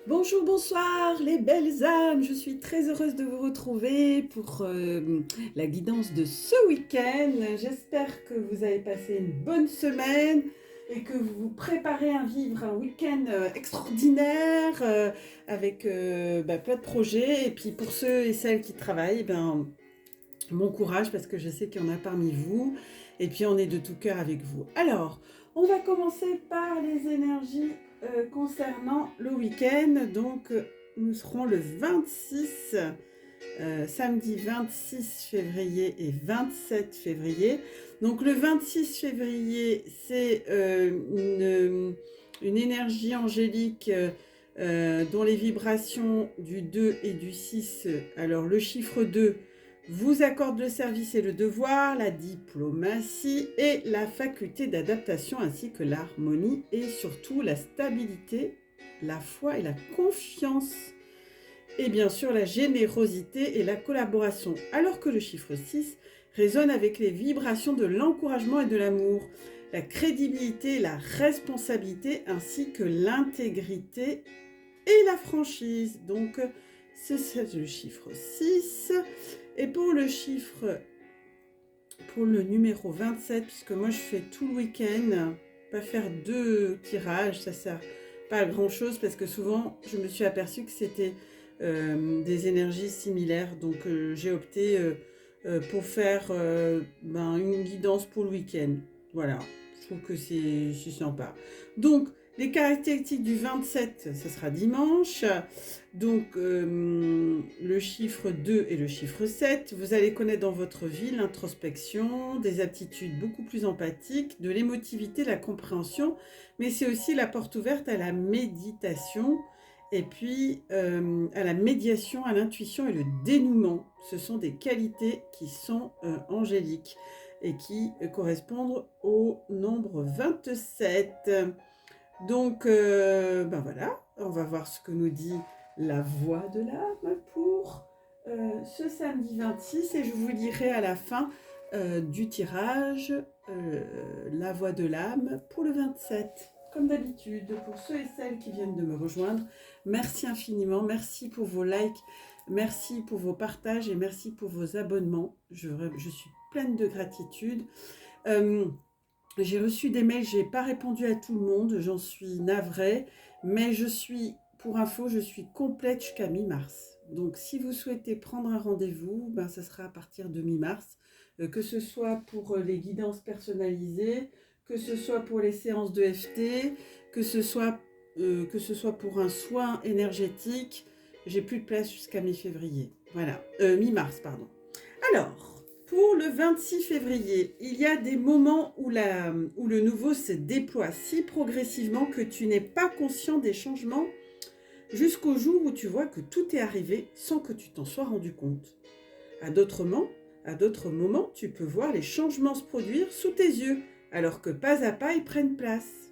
Bonjour, bonsoir les belles âmes, je suis très heureuse de vous retrouver pour la guidance de ce week-end. J'espère que vous avez passé une bonne semaine et que vous vous préparez à vivre un week-end extraordinaire avec plein de projets. Et puis pour ceux et celles qui travaillent, bon courage parce que je sais qu'il y en a parmi vous. Et puis on est de tout cœur avec vous. Alors, on va commencer par les énergies concernant le week-end. Donc, nous serons le 26, samedi 26 février et 27 février. Donc, le 26 février, c'est une énergie angélique dont les vibrations du 2 et du 6. Alors, le chiffre 2 vous accorde le service et le devoir, la diplomatie et la faculté d'adaptation ainsi que l'harmonie et surtout la stabilité, la foi et la confiance et bien sûr la générosité et la collaboration. Alors que le chiffre 6 résonne avec les vibrations de l'encouragement et de l'amour, la crédibilité, la responsabilité ainsi que l'intégrité et la franchise. Donc c'est le chiffre 6. Et pour le chiffre, pour le numéro 27, puisque moi je fais tout le week-end, pas faire 2 tirages, ça sert pas à grand chose parce que souvent je me suis aperçue que c'était des énergies similaires. Donc j'ai opté pour faire une guidance pour le week-end. Voilà, je trouve que c'est sympa. Donc les caractéristiques du 27, ce sera dimanche. Donc, le chiffre 2 et le chiffre 7, vous allez connaître dans votre vie l'introspection, des aptitudes beaucoup plus empathiques, de l'émotivité, la compréhension, mais c'est aussi la porte ouverte à la méditation et puis à la médiation, à l'intuition et le dénouement. Ce sont des qualités qui sont angéliques et qui correspondent au nombre 27. Donc, voilà, on va voir ce que nous dit la voix de l'âme pour ce samedi 26 et je vous dirai à la fin du tirage la voix de l'âme pour le 27. Comme d'habitude, pour ceux et celles qui viennent de me rejoindre, merci infiniment, merci pour vos likes, merci pour vos partages et merci pour vos abonnements. Je suis pleine de gratitude. J'ai reçu des mails, je n'ai pas répondu à tout le monde, j'en suis navrée, mais pour info, je suis complète jusqu'à mi-mars. Donc si vous souhaitez prendre un rendez-vous, ça sera à partir de mi-mars, que ce soit pour les guidances personnalisées, que ce soit pour les séances de FT, que ce soit pour un soin énergétique. J'ai plus de place jusqu'à mi-février. Voilà, mi-mars, pardon. Alors, pour le 26 février, il y a des moments où le nouveau se déploie si progressivement que tu n'es pas conscient des changements jusqu'au jour où tu vois que tout est arrivé sans que tu t'en sois rendu compte. À d'autres moments, tu peux voir les changements se produire sous tes yeux, alors que pas à pas ils prennent place.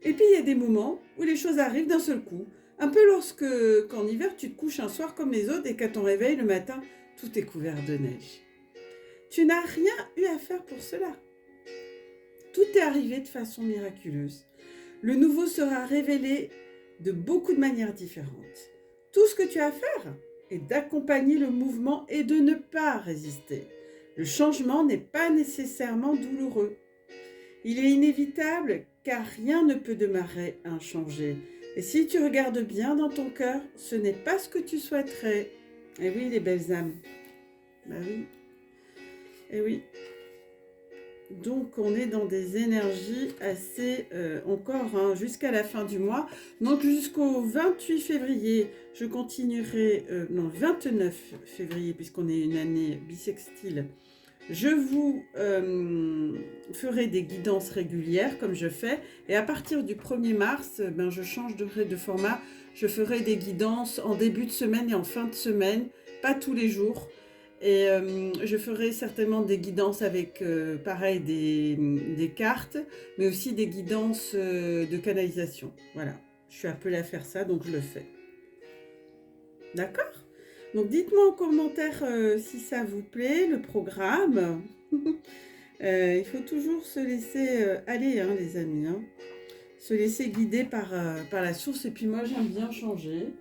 Et puis il y a des moments où les choses arrivent d'un seul coup, un peu qu'en hiver tu te couches un soir comme les autres et qu'à ton réveil le matin, tout est couvert de neige. Tu n'as rien eu à faire pour cela. Tout est arrivé de façon miraculeuse. Le nouveau sera révélé de beaucoup de manières différentes. Tout ce que tu as à faire est d'accompagner le mouvement et de ne pas résister. Le changement n'est pas nécessairement douloureux. Il est inévitable car rien ne peut demeurer inchangé. Et si tu regardes bien dans ton cœur, ce n'est pas ce que tu souhaiterais. Eh oui, les belles âmes. Bah oui. Eh oui. Donc on est dans des énergies assez encore jusqu'à la fin du mois. Donc jusqu'au 28 février, je continuerai, non 29 février puisqu'on est une année bissextile, je vous ferai des guidances régulières comme je fais. Et à partir du 1er mars, je changerai de format. Je ferai des guidances en début de semaine et en fin de semaine, pas tous les jours. Et je ferai certainement des guidances avec, pareil, des cartes, mais aussi des guidances de canalisation. Voilà, je suis appelée à faire ça, donc je le fais. D'accord ? Donc dites-moi en commentaire si ça vous plaît, le programme. Il faut toujours se laisser aller, les amis. se laisser guider par la source. Et puis moi, j'aime bien changer.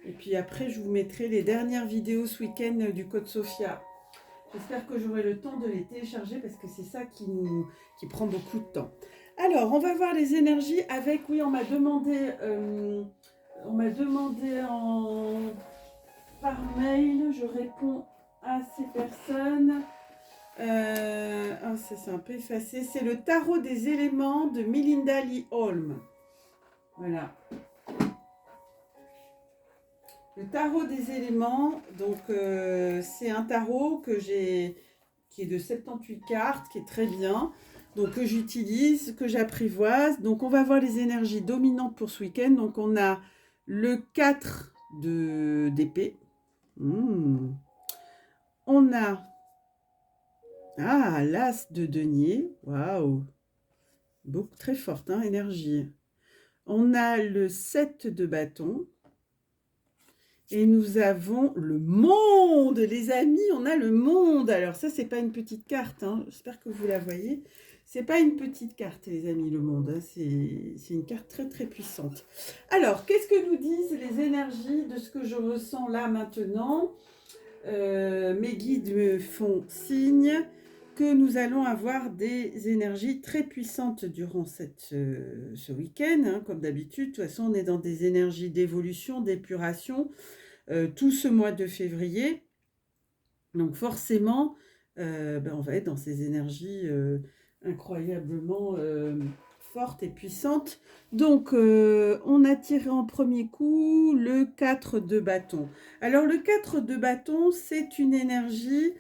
Et puis après, je vous mettrai les dernières vidéos ce week-end du Code Sophia. J'espère que j'aurai le temps de les télécharger parce que c'est ça qui prend beaucoup de temps. Alors, on va voir les énergies avec, oui, on m'a demandé par mail, je réponds à ces personnes. Ça c'est un peu effacé. C'est le tarot des éléments de Melinda Lee Holm. Voilà. Le tarot des éléments, donc c'est un tarot qui est de 78 cartes, qui est très bien, donc que j'utilise, que j'apprivoise. Donc on va voir les énergies dominantes pour ce week-end. Donc on a le 4 d'épée. On a l'as de denier. Waouh, beaucoup très forte énergie. On a le 7 de bâton. Et nous avons le monde, les amis, on a le monde. Alors ça, c'est pas une petite carte, j'espère que vous la voyez. C'est pas une petite carte, les amis, le monde. C'est une carte très, très puissante. Alors, qu'est-ce que nous disent les énergies de ce que je ressens là maintenant? Mes guides me font signe que nous allons avoir des énergies très puissantes durant ce week-end, comme d'habitude. De toute façon, on est dans des énergies d'évolution, d'épuration, tout ce mois de février. Donc forcément, on va être dans ces énergies incroyablement fortes et puissantes. Donc, on a tiré en premier coup le 4 de bâton. Alors, le 4 de bâton, c'est une énergie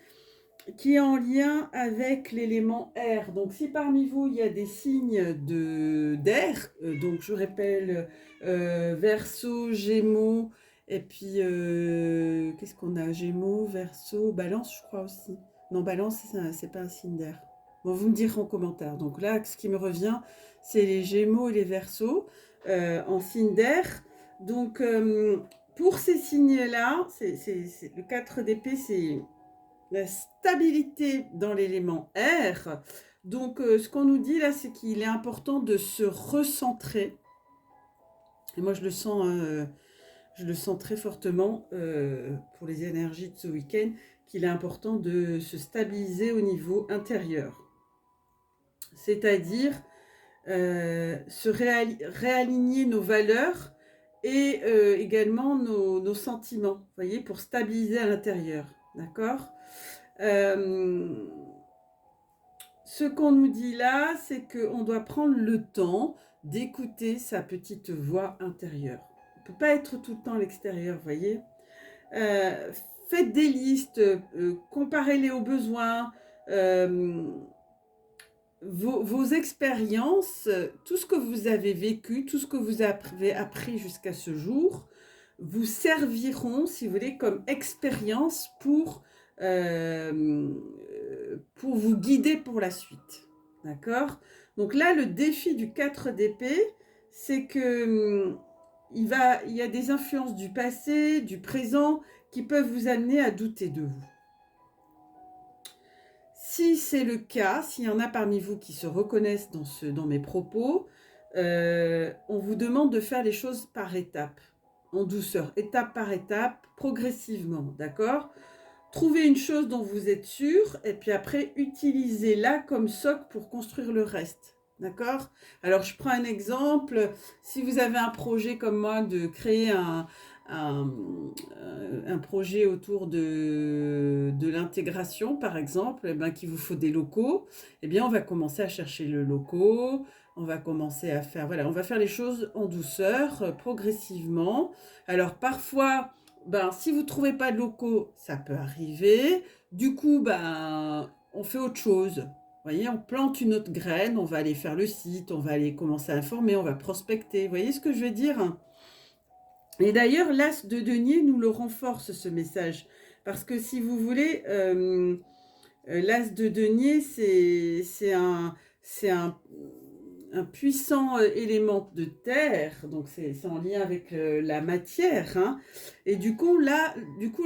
qui est en lien avec l'élément air. Donc, si parmi vous, il y a des signes d'air, donc je répète, Verseau, Gémeaux, et puis, qu'est-ce qu'on a? Gémeaux, Verseau, Balance, je crois aussi. Non, Balance, c'est pas un signe d'air. Bon, vous me direz en commentaire. Donc là, ce qui me revient, c'est les Gémeaux et les Verseaux en signe d'air. Donc, pour ces signes-là, le 4 d'épée, c'est la stabilité dans l'élément air. Donc, ce qu'on nous dit là, c'est qu'il est important de se recentrer. Et moi, je le sens très fortement pour les énergies de ce week-end, qu'il est important de se stabiliser au niveau intérieur. C'est-à-dire se réaligner nos valeurs et également nos sentiments, vous voyez, pour stabiliser à l'intérieur. D'accord ? Ce qu'on nous dit là, c'est qu'on doit prendre le temps d'écouter sa petite voix intérieure. On ne peut pas être tout le temps à l'extérieur, vous voyez. Faites des listes, comparez-les aux besoins, vos expériences, tout ce que vous avez vécu, tout ce que vous avez appris jusqu'à ce jour, vous serviront, si vous voulez, comme expérience pour vous guider pour la suite. D'accord ? Donc là, le défi du 4 d'épée, c'est que il y a des influences du passé, du présent, qui peuvent vous amener à douter de vous. Si c'est le cas, s'il y en a parmi vous qui se reconnaissent dans mes propos, on vous demande de faire les choses par étapes, en douceur, étape par étape, progressivement, d'accord ? Trouvez une chose dont vous êtes sûr, et puis après, utilisez-la comme socle pour construire le reste, d'accord ? Alors, je prends un exemple. Si vous avez un projet comme moi de créer un projet autour de l'intégration, par exemple, qu'il vous faut des locaux, on va commencer à chercher le locaux, on va commencer à faire, on va faire les choses en douceur, progressivement. Alors, parfois, si vous ne trouvez pas de locaux, ça peut arriver. Du coup, on fait autre chose. Vous voyez, on plante une autre graine, on va aller faire le site, on va aller commencer à informer, on va prospecter. Vous voyez ce que je veux dire ? Et d'ailleurs, l'as de denier nous le renforce, ce message. Parce que si vous voulez, l'as de denier, c'est un puissant élément de terre, donc c'est en lien avec la matière. Et du coup, là,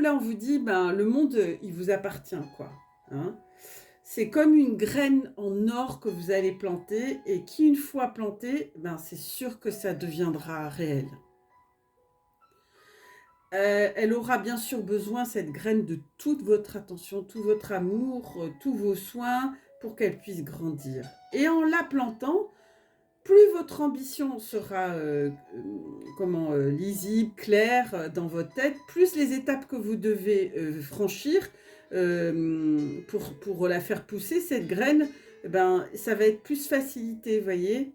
on vous dit, le monde, il vous appartient, quoi. c'est comme une graine en or que vous allez planter et qui, une fois plantée, ben, c'est sûr que ça deviendra réel. Elle aura bien sûr besoin, cette graine, de toute votre attention, tout votre amour, tous vos soins pour qu'elle puisse grandir. Et en la plantant, plus votre ambition sera lisible, claire dans votre tête, plus les étapes que vous devez franchir pour la faire pousser, cette graine, ben, ça va être plus facilité, vous voyez.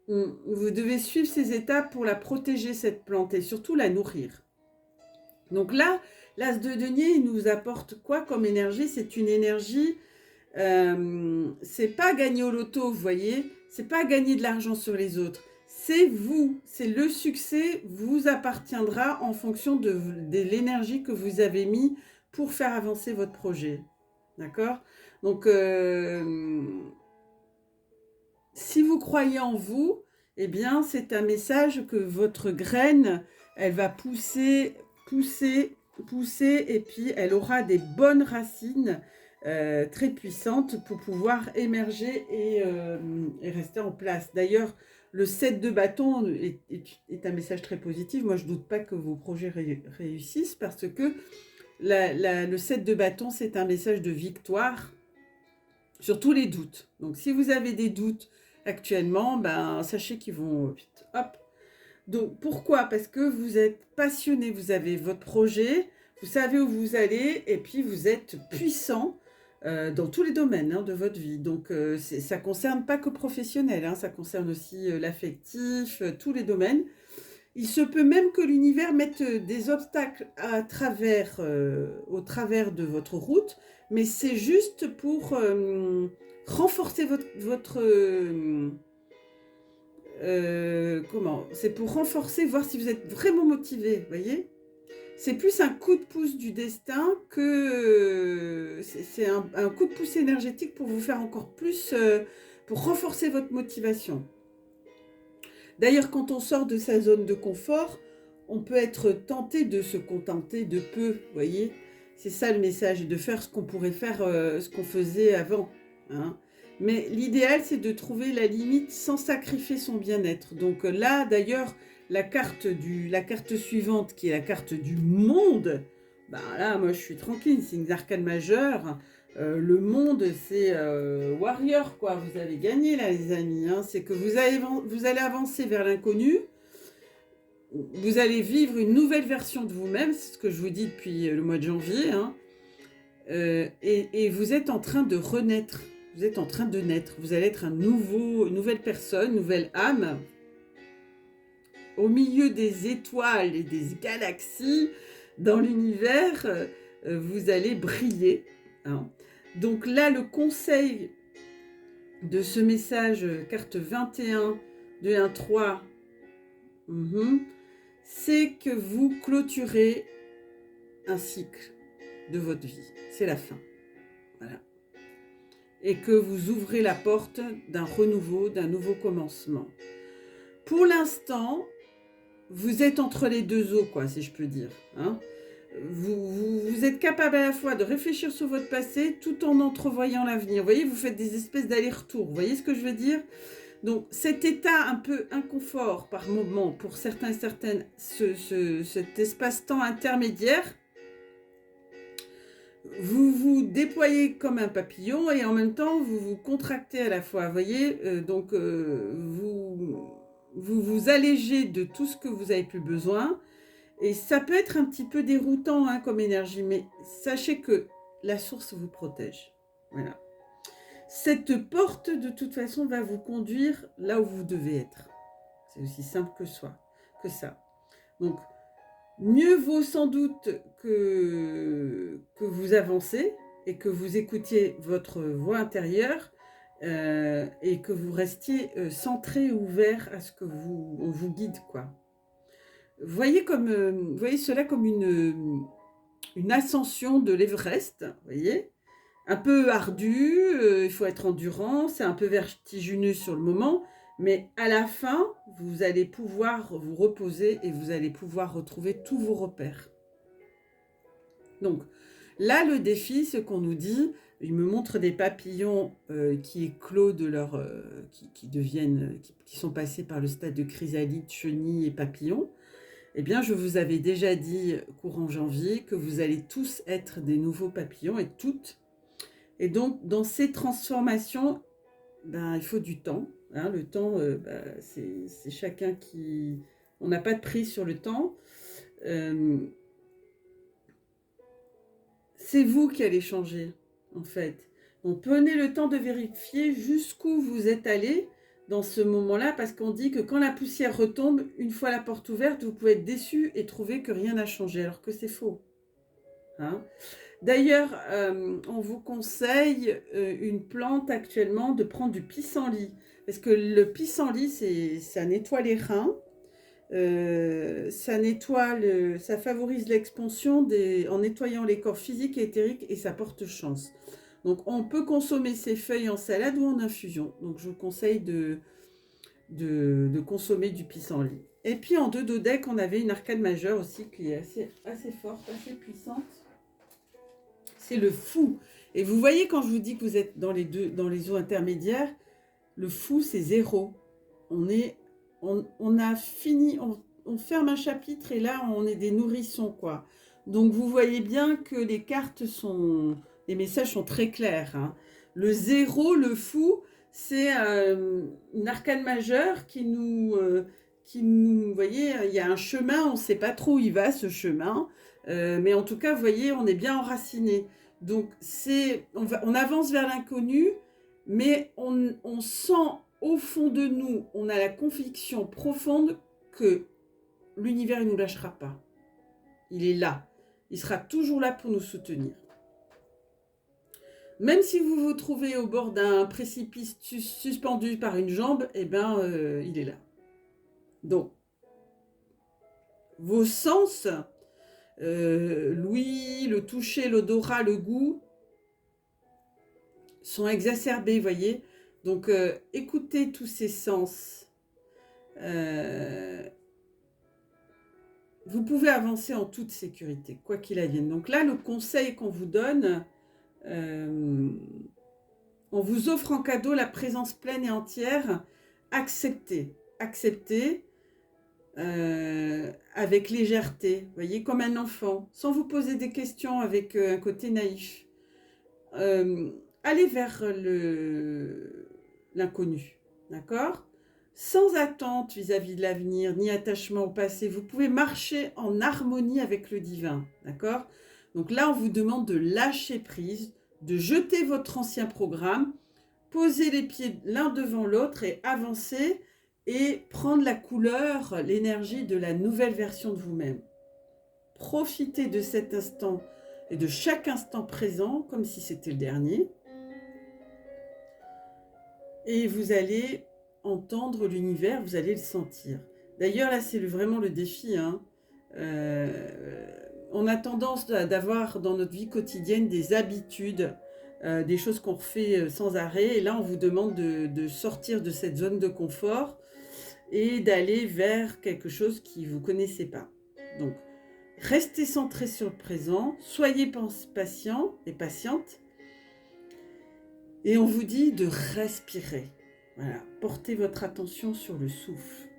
Vous devez suivre ces étapes pour la protéger, cette plante, et surtout la nourrir. Donc là, l'as de denier, il nous apporte quoi comme énergie? C'est une énergie, c'est pas gagner au loto, vous voyez, c'est pas gagner de l'argent sur les autres. C'est vous, c'est le succès vous appartiendra en fonction de l'énergie que vous avez mis pour faire avancer votre projet. D'accord? Donc, si vous croyez en vous, eh bien, c'est un message que votre graine, elle va pousser, et puis elle aura des bonnes racines très puissantes pour pouvoir émerger et rester en place. D'ailleurs, le 7 de bâton est un message très positif. Moi, je ne doute pas que vos projets réussissent parce que le 7 de bâton, c'est un message de victoire sur tous les doutes. Donc, si vous avez des doutes actuellement, ben, sachez qu'ils vont vite. Hop. Donc, pourquoi? Parce que vous êtes passionné, vous avez votre projet, vous savez où vous allez, et puis vous êtes puissant dans tous les domaines de votre vie. Donc, ça ne concerne pas que professionnel, ça concerne aussi l'affectif, tous les domaines. Il se peut même que l'univers mette des obstacles au travers de votre route, mais c'est juste pour renforcer c'est pour renforcer, voir si vous êtes vraiment motivé, vous voyez. C'est plus un coup de pouce du destin que c'est un coup de pouce énergétique pour vous faire encore plus, pour renforcer votre motivation. D'ailleurs, quand on sort de sa zone de confort, on peut être tenté de se contenter de peu, vous voyez. C'est ça le message, de faire ce qu'on pourrait faire, ce qu'on faisait avant. Mais l'idéal, c'est de trouver la limite sans sacrifier son bien-être. Donc là, d'ailleurs, la carte suivante, qui est la carte du monde, ben là, moi, je suis tranquille, c'est une arcane majeure. Le monde, c'est warrior, quoi. Vous avez gagné, là, les amis. C'est que vous allez avancer vers l'inconnu. Vous allez vivre une nouvelle version de vous-même. C'est ce que je vous dis depuis le mois de janvier. Et vous êtes en train de renaître. Vous êtes en train de naître. Vous allez être une nouvelle personne, nouvelle âme. Au milieu des étoiles et des galaxies, dans l'univers, vous allez briller. Donc là, le conseil de ce message, carte 21, 2, 1, 3, c'est que vous clôturez un cycle de votre vie. C'est la fin. Voilà. Et que vous ouvrez la porte d'un renouveau, d'un nouveau commencement. Pour l'instant, vous êtes entre les deux eaux, quoi, si je peux dire. Vous êtes capable à la fois de réfléchir sur votre passé tout en entrevoyant l'avenir. Vous voyez, vous faites des espèces d'allers-retours. Vous voyez ce que je veux dire? Donc, cet état un peu inconfort par moment, pour certains et certaines, cet espace-temps intermédiaire, vous vous déployez comme un papillon et en même temps, vous vous contractez à la fois. Vous voyez, donc, vous allégez de tout ce que vous n'avez plus besoin. Et ça peut être un petit peu déroutant comme énergie, mais sachez que la source vous protège. Voilà. Cette porte, de toute façon, va vous conduire là où vous devez être. C'est aussi simple que ça. Donc, mieux vaut sans doute que vous avancez et que vous écoutiez votre voix intérieure et que vous restiez centré, ouvert à ce que on vous guide, quoi. Voyez cela comme une ascension de l'Everest, voyez, un peu ardue, il faut être endurant, c'est un peu vertigineux sur le moment, mais à la fin, vous allez pouvoir vous reposer et vous allez pouvoir retrouver tous vos repères. Donc, Là, le défi, ce qu'on nous dit, il me montre des papillons qui éclosent de leur, qui sont passés par le stade de chrysalide, chenille et papillon. Eh bien, je vous avais déjà dit courant janvier que vous allez tous être des nouveaux papillons et toutes. Et donc, dans ces transformations, ben, il faut du temps. Hein. Le temps, c'est chacun qui... On n'a pas de prise sur le temps. C'est vous qui allez changer, en fait. Donc, prenez le temps de vérifier jusqu'où vous êtes allé dans ce moment-là, parce qu'on dit que quand la poussière retombe, une fois la porte ouverte, vous pouvez être déçu et trouver que rien n'a changé, alors que c'est faux. Hein. D'ailleurs, on vous conseille une plante actuellement de prendre du pissenlit, parce que le pissenlit, ça nettoie les reins, ça favorise l'expansion en nettoyant les corps physiques et éthériques et ça porte chance. Donc on peut consommer ces feuilles en salade ou en infusion. Donc je vous conseille de consommer du pissenlit. Et puis en deux dodec, on avait une arcane majeure aussi qui est assez forte, assez puissante. C'est le fou. Et vous voyez quand je vous dis que vous êtes dans les eaux intermédiaires, le fou c'est 0. On a fini, on ferme un chapitre et là on est des nourrissons quoi. Donc vous voyez bien que les messages sont très clairs. Hein. Le 0, le fou, c'est une arcane majeure qui nous, vous voyez, il y a un chemin, on ne sait pas trop où il va ce chemin, mais en tout cas, vous voyez, on est bien enraciné. Donc on avance vers l'inconnu, mais on sent au fond de nous, on a la conviction profonde que l'univers ne nous lâchera pas. Il est là. Il sera toujours là pour nous soutenir. Même si vous vous trouvez au bord d'un précipice suspendu par une jambe, eh ben, il est là. Donc, vos sens, l'ouïe, le toucher, l'odorat, le goût, sont exacerbés, vous voyez. Donc, écoutez tous ces sens. Vous pouvez avancer en toute sécurité, quoi qu'il advienne. Donc là, le conseil qu'on vous donne, on vous offre en cadeau la présence pleine et entière. Acceptez, avec légèreté, voyez, comme un enfant, sans vous poser des questions avec un côté naïf. Allez vers l'inconnu, d'accord ? Sans attente vis-à-vis de l'avenir, ni attachement au passé. Vous pouvez marcher en harmonie avec le divin, d'accord ? Donc là, on vous demande de lâcher prise, de jeter votre ancien programme, poser les pieds l'un devant l'autre et avancer et prendre la couleur, l'énergie de la nouvelle version de vous-même. Profitez de cet instant et de chaque instant présent comme si c'était le dernier. Et vous allez entendre l'univers, vous allez le sentir. D'ailleurs, là, c'est vraiment le défi. Hein. On a tendance d'avoir dans notre vie quotidienne des habitudes, des choses qu'on refait sans arrêt. Et là, on vous demande de sortir de cette zone de confort et d'aller vers quelque chose qui vous connaissez pas. Donc, restez centré sur le présent, soyez patient et patiente. Et on vous dit de respirer. Voilà, portez votre attention sur le souffle.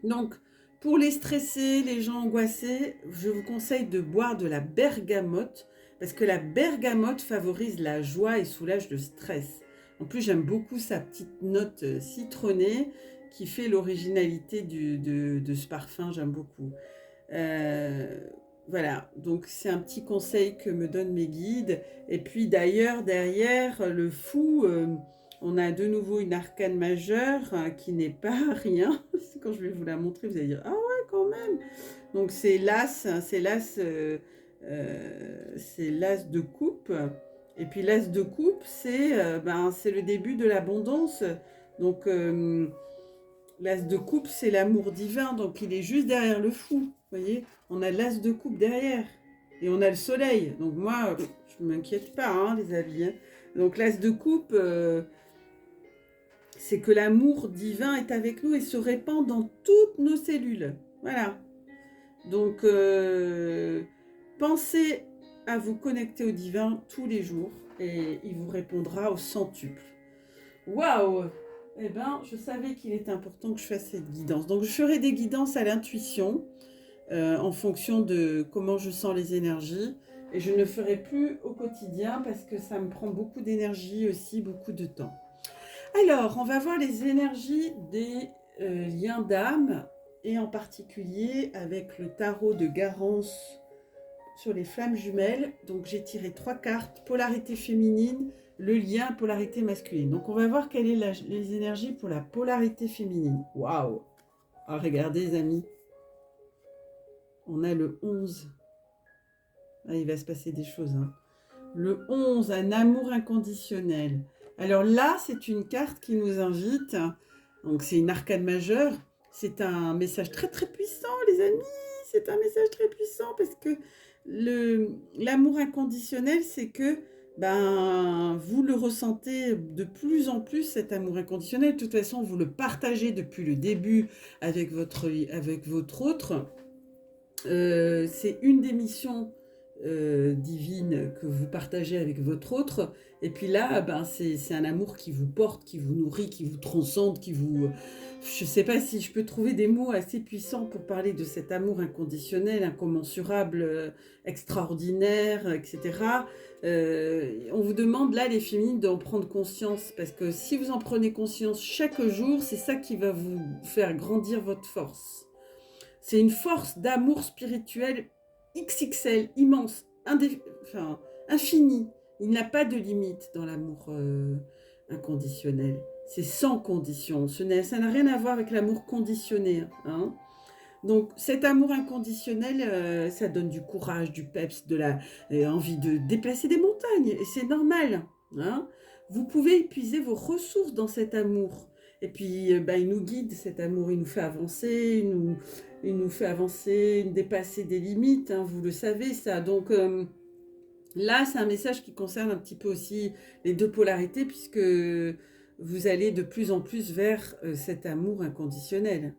Donc, pour les stressés, les gens angoissés, je vous conseille de boire de la bergamote parce que la bergamote favorise la joie et soulage le stress. En plus, j'aime beaucoup sa petite note citronnée qui fait l'originalité de ce parfum, j'aime beaucoup. Voilà, donc c'est un petit conseil que me donnent mes guides. Et puis d'ailleurs, derrière le fou, on a de nouveau une arcane majeure qui n'est pas rien. Quand je vais vous la montrer, vous allez dire « Ah ouais, quand même !» Donc c'est l'as, c'est l'as de coupe. Et puis l'as de coupe, c'est le début de l'abondance. Donc l'as de coupe, c'est l'amour divin. Donc il est juste derrière le fou. Vous voyez, on a l'as de coupe derrière. Et on a le soleil. Donc moi, je ne m'inquiète pas, hein, les amis. Hein. Donc l'as de coupe, c'est que l'amour divin est avec nous et se répand dans toutes nos cellules. Voilà. Donc, pensez à vous connecter au divin tous les jours et il vous répondra au centuple. Waouh! Eh bien, je savais qu'il était important que je fasse cette guidance. Donc, je ferai des guidances à l'intuition en fonction de comment je sens les énergies. Et je ne le ferai plus au quotidien parce que ça me prend beaucoup d'énergie aussi, beaucoup de temps. Alors, on va voir les énergies des liens d'âme et en particulier avec le tarot de Garance sur les flammes jumelles. Donc, j'ai tiré 3 cartes, polarité féminine, le lien, polarité masculine. Donc, on va voir quelles sont les énergies pour la polarité féminine. Waouh! Ah, regardez, les amis. On a le 11. Ah, il va se passer des choses. Hein. Le 11, un amour inconditionnel. Alors là, c'est une carte qui nous invite. Donc, c'est une arcane majeure. C'est un message très, très puissant, les amis. C'est un message très puissant parce que l'amour inconditionnel, c'est que vous le ressentez de plus en plus, cet amour inconditionnel. De toute façon, vous le partagez depuis le début avec votre autre. C'est une des missions divines que vous partagez avec votre autre. Et puis là, c'est un amour qui vous porte, qui vous nourrit, qui vous transcende, qui vous... Je ne sais pas si je peux trouver des mots assez puissants pour parler de cet amour inconditionnel, incommensurable, extraordinaire, etc. On vous demande là, les féminines, d'en prendre conscience. Parce que si vous en prenez conscience chaque jour, c'est ça qui va vous faire grandir votre force. C'est une force d'amour spirituel XXL, immense, infini. Il n'y a pas de limite dans l'amour inconditionnel. C'est sans condition. Ça n'a rien à voir avec l'amour conditionné. Hein. Donc cet amour inconditionnel, ça donne du courage, du peps, de la envie de déplacer des montagnes. Et c'est normal. Hein. Vous pouvez épuiser vos ressources dans cet amour. Et puis, il nous guide, cet amour, il nous fait avancer, il nous fait avancer, dépasser des limites, hein, vous le savez ça. Donc là, c'est un message qui concerne un petit peu aussi les deux polarités, puisque vous allez de plus en plus vers cet amour inconditionnel.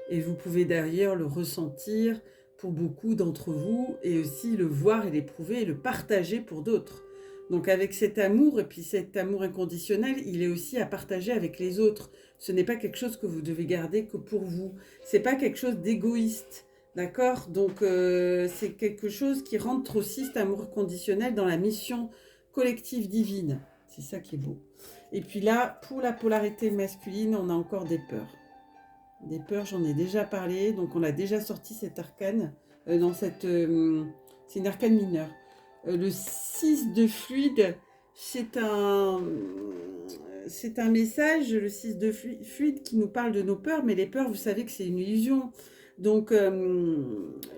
Et vous pouvez d'ailleurs le ressentir pour beaucoup d'entre vous, et aussi le voir et l'éprouver et le partager pour d'autres. Donc avec cet amour, et puis cet amour inconditionnel, il est aussi à partager avec les autres. Ce n'est pas quelque chose que vous devez garder que pour vous. C'est pas quelque chose d'égoïste, d'accord? Donc c'est quelque chose qui rentre aussi, cet amour inconditionnel, dans la mission collective divine. C'est ça qui est beau. Et puis là, pour la polarité masculine, on a encore des peurs. Des peurs, j'en ai déjà parlé, donc on a déjà sorti cette arcane, c'est une arcane mineure. Le 6 de fluide, c'est un message, le 6 de fluide qui nous parle de nos peurs, mais les peurs, vous savez que c'est une illusion. Donc,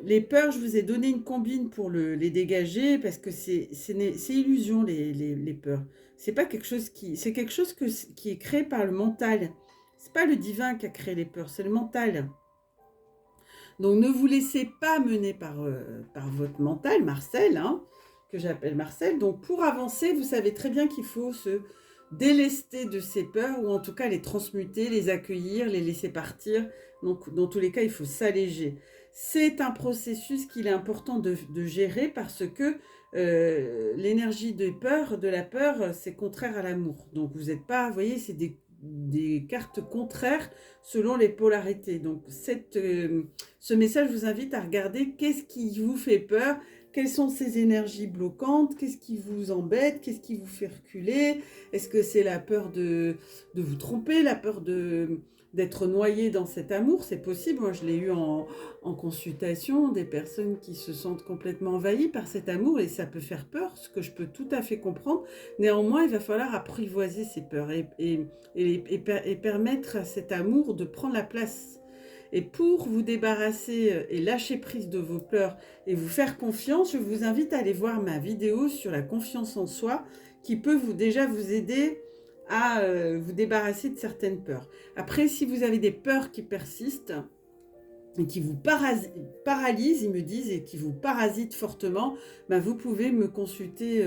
les peurs, je vous ai donné une combine pour les dégager, parce que c'est illusion, les peurs. C'est pas quelque chose c'est quelque chose qui est créé par le mental. C'est pas le divin qui a créé les peurs, c'est le mental. Donc, ne vous laissez pas mener par votre mental, Marcel, hein, que j'appelle Marcel. Donc, pour avancer, vous savez très bien qu'il faut se délester de ces peurs, ou en tout cas les transmuter, les accueillir, les laisser partir. Donc, dans tous les cas, il faut s'alléger. C'est un processus qu'il est important de gérer, parce que l'énergie de la peur, c'est contraire à l'amour. Donc, vous n'êtes pas, vous voyez, c'est des cartes contraires selon les polarités. Donc, ce message vous invite à regarder qu'est-ce qui vous fait peur, quelles sont ces énergies bloquantes, qu'est-ce qui vous embête, qu'est-ce qui vous fait reculer. Est-ce que c'est la peur de vous tromper, la peur d'être noyé dans cet amour? C'est possible, moi je l'ai eu en consultation, des personnes qui se sentent complètement envahies par cet amour, et ça peut faire peur, ce que je peux tout à fait comprendre. Néanmoins, il va falloir apprivoiser ces peurs et permettre à cet amour de prendre la place. Et pour vous débarrasser et lâcher prise de vos peurs et vous faire confiance, je vous invite à aller voir ma vidéo sur la confiance en soi, qui peut déjà vous aider à vous débarrasser de certaines peurs. Après, si vous avez des peurs qui persistent et qui vous paralysent, ils me disent, et qui vous parasitent fortement, vous pouvez me consulter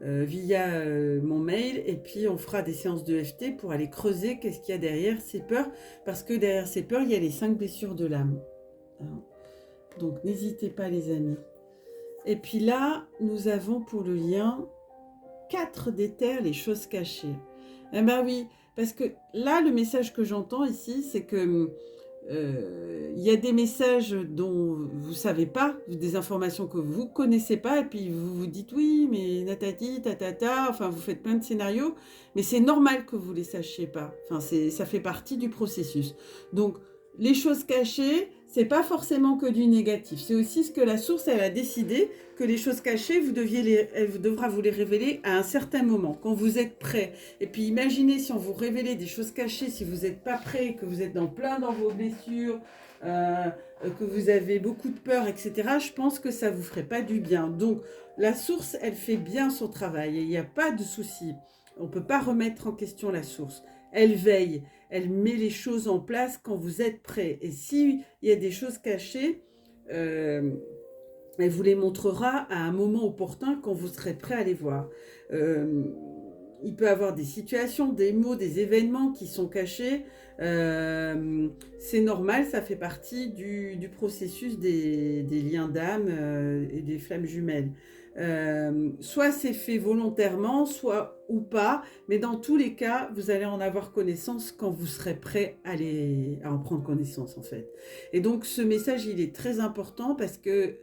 via mon mail, et puis on fera des séances de FT pour aller creuser qu'est-ce qu'il y a derrière ces peurs, parce que derrière ces peurs, il y a les 5 blessures de l'âme. Donc n'hésitez pas, les amis. Et puis là, nous avons pour le lien 4 d'éther, les choses cachées. Eh ben oui, parce que là, le message que j'entends ici, c'est que y a des messages dont vous ne savez pas, des informations que vous ne connaissez pas, et puis vous vous dites oui, mais natati, tatata, enfin vous faites plein de scénarios, mais c'est normal que vous ne les sachiez pas. Enfin, ça fait partie du processus. Donc, les choses cachées, c'est pas forcément que du négatif. C'est aussi ce que la source, elle a décidé que les choses cachées, elle devra vous les révéler à un certain moment, quand vous êtes prêt. Et puis imaginez si on vous révélait des choses cachées, si vous n'êtes pas prêt, que vous êtes plein dans vos blessures, que vous avez beaucoup de peur, etc. Je pense que ça vous ferait pas du bien. Donc la source, elle fait bien son travail et il n'y a pas de souci. On ne peut pas remettre en question la source. Elle veille, elle met les choses en place quand vous êtes prêt. Et s'il y a des choses cachées, elle vous les montrera à un moment opportun quand vous serez prêt à les voir. Il peut y avoir des situations, des mots, des événements qui sont cachés. C'est normal, ça fait partie du processus des liens d'âme et des flammes jumelles. Soit c'est fait volontairement, soit ou pas, mais dans tous les cas, vous allez en avoir connaissance quand vous serez prêt à en prendre connaissance en fait. Et donc ce message, il est très important parce que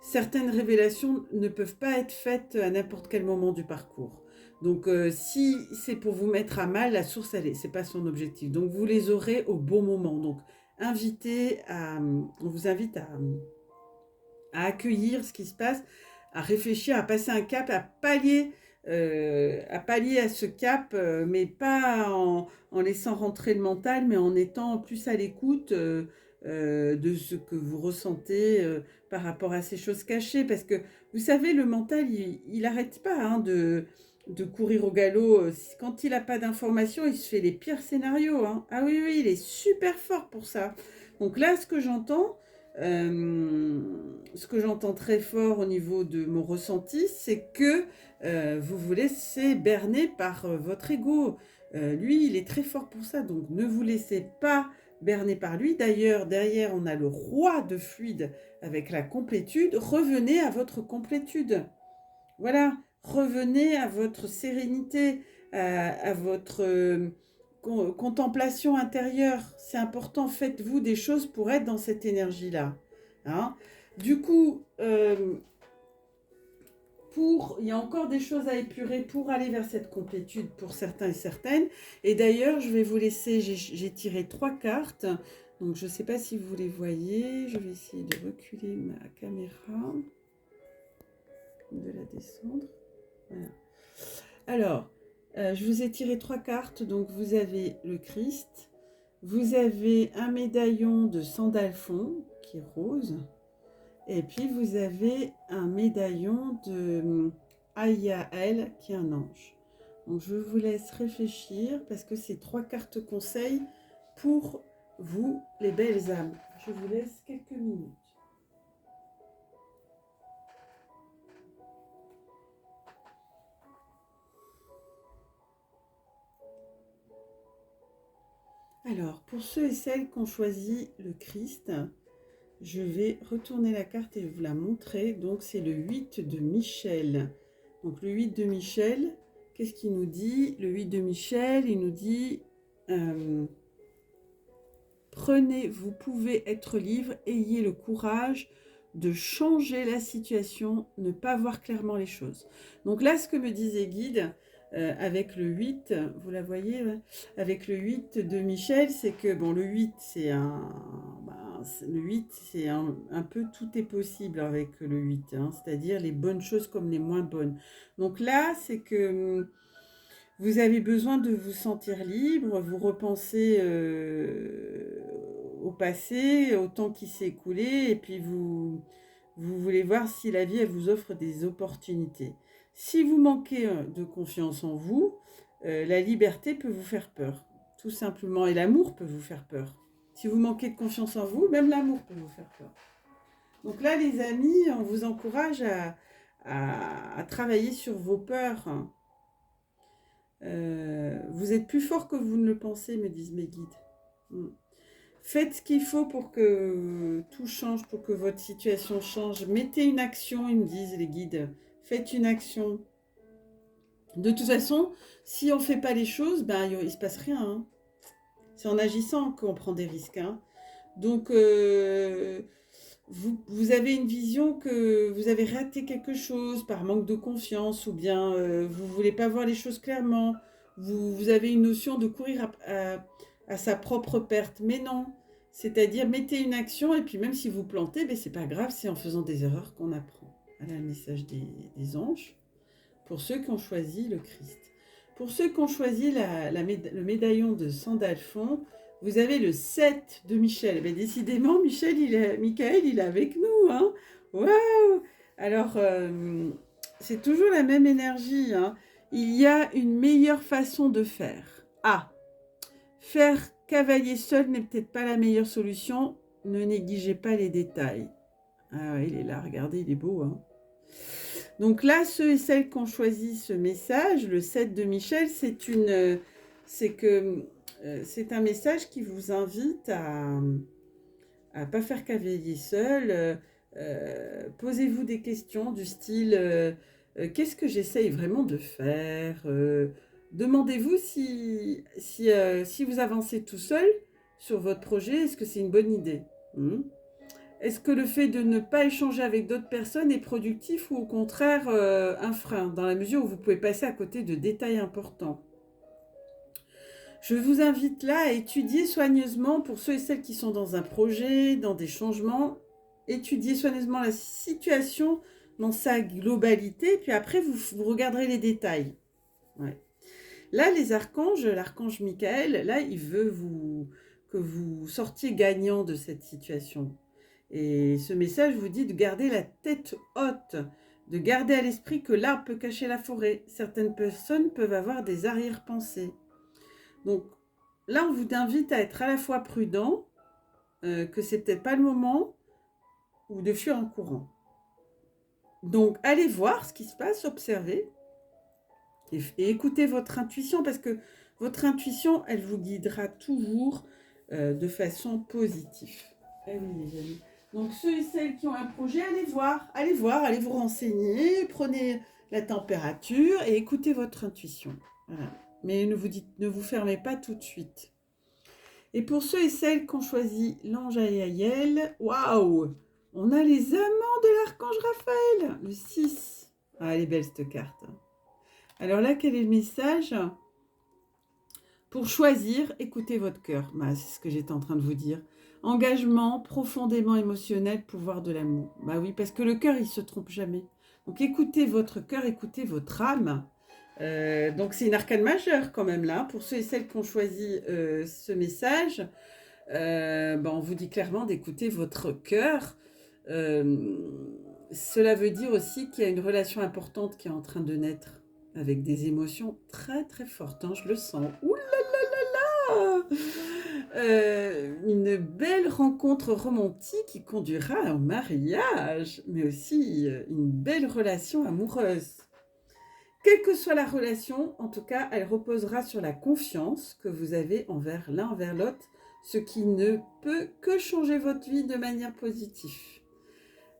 certaines révélations ne peuvent pas être faites à n'importe quel moment du parcours. Donc si c'est pour vous mettre à mal, la source, c'est pas son objectif. Donc vous les aurez au bon moment. Donc on vous invite à accueillir ce qui se passe, à réfléchir, à passer un cap, à pallier à ce cap, mais pas en laissant rentrer le mental, mais en étant plus à l'écoute de ce que vous ressentez par rapport à ces choses cachées. Parce que, vous savez, le mental, il n'arrête pas hein, de courir au galop. Quand il n'a pas d'informations, il se fait les pires scénarios. Hein. Ah oui, oui, il est super fort pour ça. Donc là, ce que j'entends très fort au niveau de mon ressenti, c'est que vous vous laissez berner par votre ego. Lui, il est très fort pour ça, donc ne vous laissez pas berner par lui. D'ailleurs, derrière, on a le roi de fluide avec la complétude. Revenez à votre complétude. Voilà, revenez à votre sérénité, à votre contemplation intérieure. C'est important, faites-vous des choses pour être dans cette énergie-là. Hein. Du coup, il y a encore des choses à épurer pour aller vers cette complétude pour certains et certaines. Et d'ailleurs, je vais vous laisser, j'ai tiré 3 cartes. Donc, je ne sais pas si vous les voyez. Je vais essayer de reculer ma caméra, de la descendre. Voilà. Alors, je vous ai tiré 3 cartes. Donc, vous avez le Christ. Vous avez un médaillon de Sandalphon qui est rose. Et puis, vous avez un médaillon de Ayael qui est un ange. Donc, je vous laisse réfléchir parce que c'est 3 cartes conseils pour vous, les belles âmes. Je vous laisse quelques minutes. Alors, pour ceux et celles qui ont choisi le Christ, je vais retourner la carte et vous la montrer. Donc, c'est le 8 de Michel. Donc, le 8 de Michel, qu'est-ce qu'il nous dit? Le 8 de Michel, il nous dit prenez, vous pouvez être libre, ayez le courage de changer la situation, ne pas voir clairement les choses. Donc là, ce que me disait Guide, avec le 8, vous la voyez, ouais, avec le 8 de Michel, c'est que, bon, le 8, c'est un peu tout est possible avec le 8, hein, c'est-à-dire les bonnes choses comme les moins bonnes. Donc là, c'est que vous avez besoin de vous sentir libre, vous repensez au passé, au temps qui s'est écoulé, et puis vous voulez voir si la vie elle vous offre des opportunités. Si vous manquez de confiance en vous, la liberté peut vous faire peur, tout simplement, et l'amour peut vous faire peur. Si vous manquez de confiance en vous, même l'amour peut vous faire peur. Donc là, les amis, on vous encourage à travailler sur vos peurs. Vous êtes plus fort que vous ne le pensez, me disent mes guides. Faites ce qu'il faut pour que tout change, pour que votre situation change. Mettez une action, ils me disent les guides. Faites une action. De toute façon, si on ne fait pas les choses, ben, il ne se passe rien. Hein. C'est en agissant qu'on prend des risques. Hein. Donc, vous avez une vision que vous avez raté quelque chose par manque de confiance ou bien vous ne voulez pas voir les choses clairement. Vous avez une notion de courir à sa propre perte. Mais non, c'est-à-dire mettez une action et puis même si vous plantez, ben, c'est pas grave, c'est en faisant des erreurs qu'on apprend. Voilà le message des anges pour ceux qui ont choisi le Christ. Pour ceux qui ont choisi le médaillon de Sandalphon, vous avez le 7 de Michel. Mais décidément, Michael, il est avec nous. Hein. Waouh! Alors, c'est toujours la même énergie. Hein. Il y a une meilleure façon de faire. Ah! Faire cavalier seul n'est peut-être pas la meilleure solution. Ne négligez pas les détails. Ah ouais, il est là, regardez, il est beau. Hein. Donc là, ceux et celles qui ont choisi ce message, le 7 de Michel, c'est un message qui vous invite à pas faire cavalier seul. Posez-vous des questions du style qu'est-ce que j'essaye vraiment de faire demandez-vous si vous avancez tout seul sur votre projet, est-ce que c'est une bonne idée Est-ce que le fait de ne pas échanger avec d'autres personnes est productif ou au contraire un frein, dans la mesure où vous pouvez passer à côté de détails importants? Je vous invite là à étudier soigneusement, pour ceux et celles qui sont dans un projet, dans des changements, étudier soigneusement la situation dans sa globalité, puis après vous regarderez les détails. Ouais. Là, les archanges, l'archange Michael, là, il veut que vous sortiez gagnant de cette situation. Et ce message vous dit de garder la tête haute, de garder à l'esprit que l'arbre peut cacher la forêt. Certaines personnes peuvent avoir des arrière-pensées. Donc là, on vous invite à être à la fois prudent, que c'est peut-être pas le moment, ou de fuir en courant. Donc allez voir ce qui se passe, observez, et écoutez votre intuition, parce que votre intuition, elle vous guidera toujours de façon positive. Eh oui, les amis. Donc ceux et celles qui ont un projet, allez voir, allez vous renseigner, prenez la température et écoutez votre intuition. Voilà. Mais ne vous fermez pas tout de suite. Et pour ceux et celles qui ont choisi l'ange Aïaïel, waouh, on a les amants de l'archange Raphaël, le 6. Ah, elle est belle cette carte. Alors là, quel est le message? Pour choisir, écoutez votre cœur. Bah, c'est ce que j'étais en train de vous dire. Engagement profondément émotionnel, pouvoir de l'amour. Bah oui, parce que le cœur, il ne se trompe jamais. Donc écoutez votre cœur, écoutez votre âme. Donc c'est une arcane majeure quand même là. Pour ceux et celles qui ont choisi ce message, on vous dit clairement d'écouter votre cœur. Cela veut dire aussi qu'il y a une relation importante qui est en train de naître avec des émotions très très fortes. Hein, je le sens. Ouh là là là là une belle rencontre romantique qui conduira au mariage, mais aussi une belle relation amoureuse. Quelle que soit la relation, en tout cas, elle reposera sur la confiance que vous avez envers l'un envers l'autre, ce qui ne peut que changer votre vie de manière positive.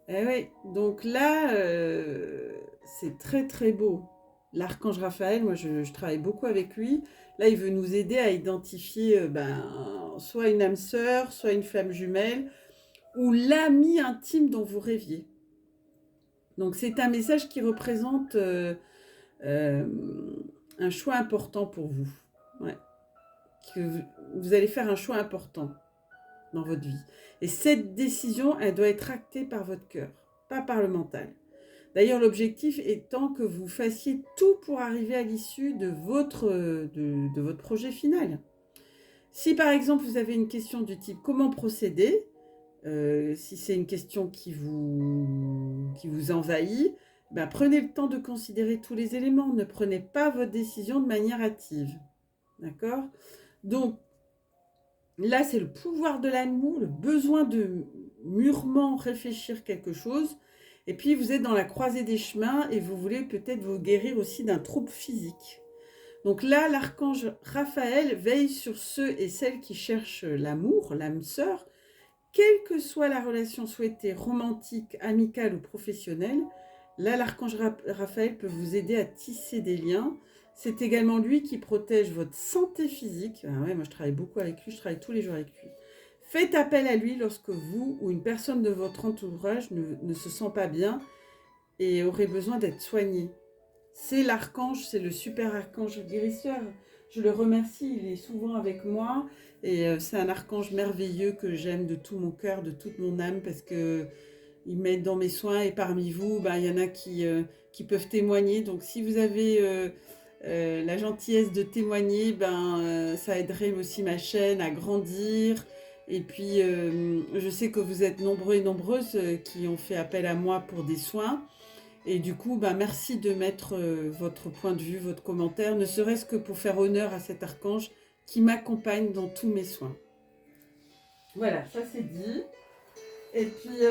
Et oui, donc là, c'est très très beau. L'archange Raphaël, moi je travaille beaucoup avec lui. Là, il veut nous aider à identifier soit une âme sœur, soit une flamme jumelle, ou l'ami intime dont vous rêviez. Donc c'est un message qui représente un choix important pour vous. Ouais. Que vous allez faire un choix important dans votre vie. Et cette décision, elle doit être actée par votre cœur, pas par le mental. D'ailleurs, l'objectif étant que vous fassiez tout pour arriver à l'issue de votre projet final. Si par exemple, vous avez une question du type « Comment procéder ?» si c'est une question qui vous envahit, prenez le temps de considérer tous les éléments. Ne prenez pas votre décision de manière hâtive. D'accord ? Donc, là, c'est le pouvoir de l'amour, le besoin de mûrement réfléchir quelque chose. Et puis, vous êtes dans la croisée des chemins et vous voulez peut-être vous guérir aussi d'un trouble physique. Donc là, l'archange Raphaël veille sur ceux et celles qui cherchent l'amour, l'âme sœur, quelle que soit la relation souhaitée, romantique, amicale ou professionnelle. Là, l'archange Raphaël peut vous aider à tisser des liens. C'est également lui qui protège votre santé physique. Ah ouais, moi, je travaille beaucoup avec lui, je travaille tous les jours avec lui. Faites appel à lui lorsque vous ou une personne de votre entourage ne se sent pas bien et aurait besoin d'être soigné. C'est l'archange, c'est le super archange guérisseur. Je le remercie, il est souvent avec moi et c'est un archange merveilleux que j'aime de tout mon cœur, de toute mon âme parce que il m'aide dans mes soins et parmi vous, il y en a qui peuvent témoigner. Donc si vous avez la gentillesse de témoigner, ça aiderait aussi ma chaîne à grandir. Et puis je sais que vous êtes nombreux et nombreuses qui ont fait appel à moi pour des soins. Et du coup, merci de mettre votre point de vue, votre commentaire, ne serait-ce que pour faire honneur à cet archange qui m'accompagne dans tous mes soins. Voilà, ça c'est dit. Et puis,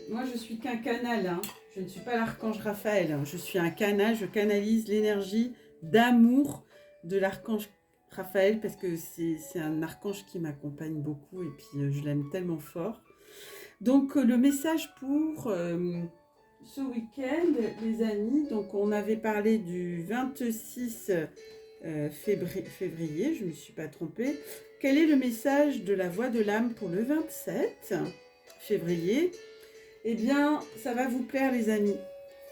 moi je suis qu'un canal, hein. Je ne suis pas l'archange Raphaël, hein. Je suis un canal, je canalise l'énergie d'amour de l'archange Raphaël parce que c'est un archange qui m'accompagne beaucoup et puis je l'aime tellement fort. Donc le message pour ce week-end, les amis, donc on avait parlé du 26 février, je ne me suis pas trompée. Quel est le message de la voix de l'âme pour le 27 février? Eh bien, ça va vous plaire, les amis.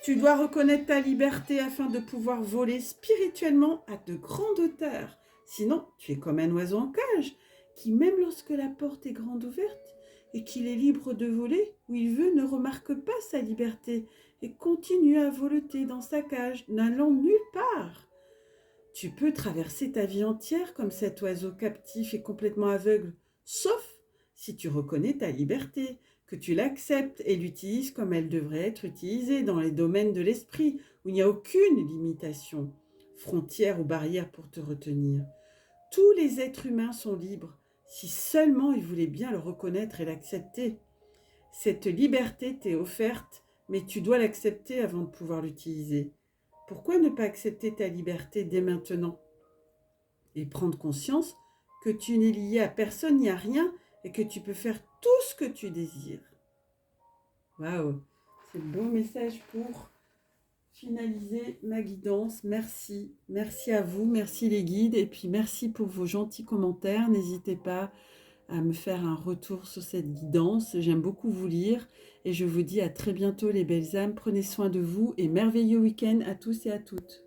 Tu dois reconnaître ta liberté afin de pouvoir voler spirituellement à de grandes hauteurs. Sinon, tu es comme un oiseau en cage, qui même lorsque la porte est grande ouverte, et qu'il est libre de voler où il veut, ne remarque pas sa liberté et continue à voleter dans sa cage, n'allant nulle part. Tu peux traverser ta vie entière comme cet oiseau captif et complètement aveugle, sauf si tu reconnais ta liberté, que tu l'acceptes et l'utilises comme elle devrait être utilisée dans les domaines de l'esprit, où il n'y a aucune limitation, frontière ou barrière pour te retenir. Tous les êtres humains sont libres, si seulement ils voulaient bien le reconnaître et l'accepter. Cette liberté t'est offerte, mais tu dois l'accepter avant de pouvoir l'utiliser. Pourquoi ne pas accepter ta liberté dès maintenant et prendre conscience que tu n'es lié à personne ni à rien et que tu peux faire tout ce que tu désires? Waouh, c'est le bon message pour finaliser ma guidance. Merci à vous, merci les guides et puis merci pour vos gentils commentaires. N'hésitez pas à me faire un retour sur cette guidance. J'aime beaucoup vous lire et je vous dis à très bientôt les belles âmes. Prenez soin de vous et merveilleux week-end à tous et à toutes.